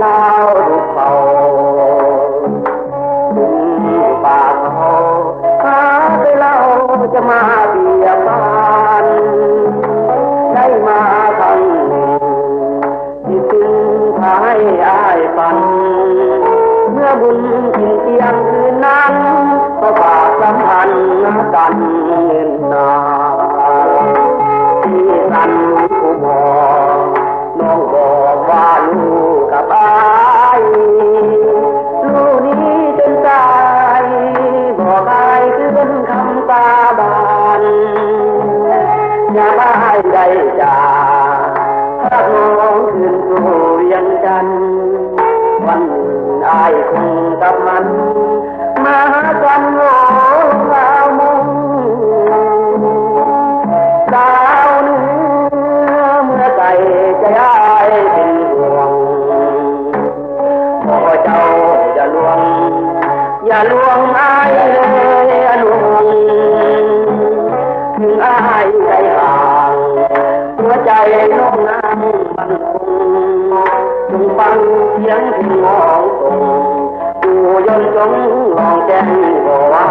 ลาวดุเป่าถึงอยู่ปากเขาหาไปเล่าจะมาเบียบานได้มาครั้งหนึ่งที่ถึงพาให้อายฝันเมื่อบุญกินเตียงคืนนั้นก็ฝากสัมพันธ์กันเงินนาที่สันผู้บอกน้องบอกว่าลูกกับอายลูกนี้จนตายบอกอายคือเป็นคำตาบานอย่ามาให้ได้จากถ้าน้องคืนสู่เวียงจันทร์วันหนึ่งอายคงกับมันมากันโง่สาวมุงสาวเนื้อเมื่อใจใจอายเป็นห่วงขอเจ้าอย่าลวงอย่าลวงอายเลยอนุงถึงอายใจห่างหัวใจน้องน้ำมันคงจงฟังเสียงที่มองตรงดูยนต์จงลองแจ้งบอกว่า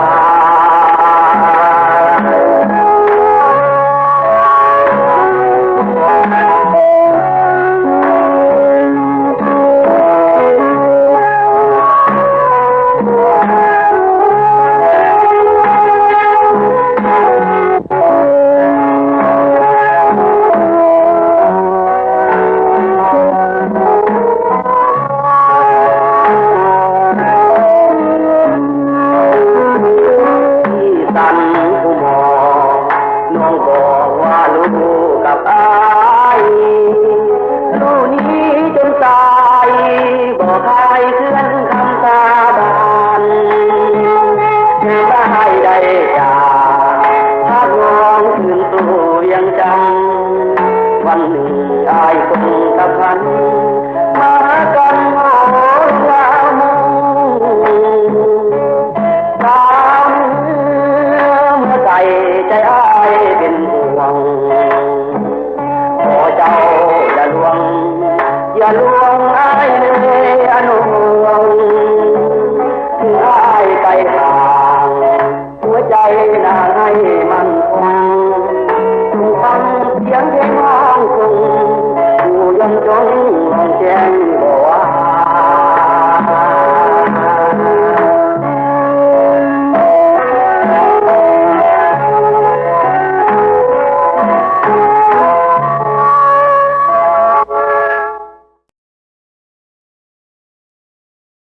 น้องบอกว่าลูกกับอายลูกนี้จนตายบอกใครเคลื่อนคำสาบานไม่ได้ได้จากถ้าน้องคืนสู่ยังจำวันหนึ่งอายคงกับพันมากันโง่สาวมุงสาวเมื่อใจใจอายเป็นห่วงขอเจ้าอย่าลวงอย่าลวงอายเลยอนุวงถึงอายไปห่างหัวใจน่าให้มันคงฟังเสียงเพลงร้องคงอยู่ยังจงลองแจ้ง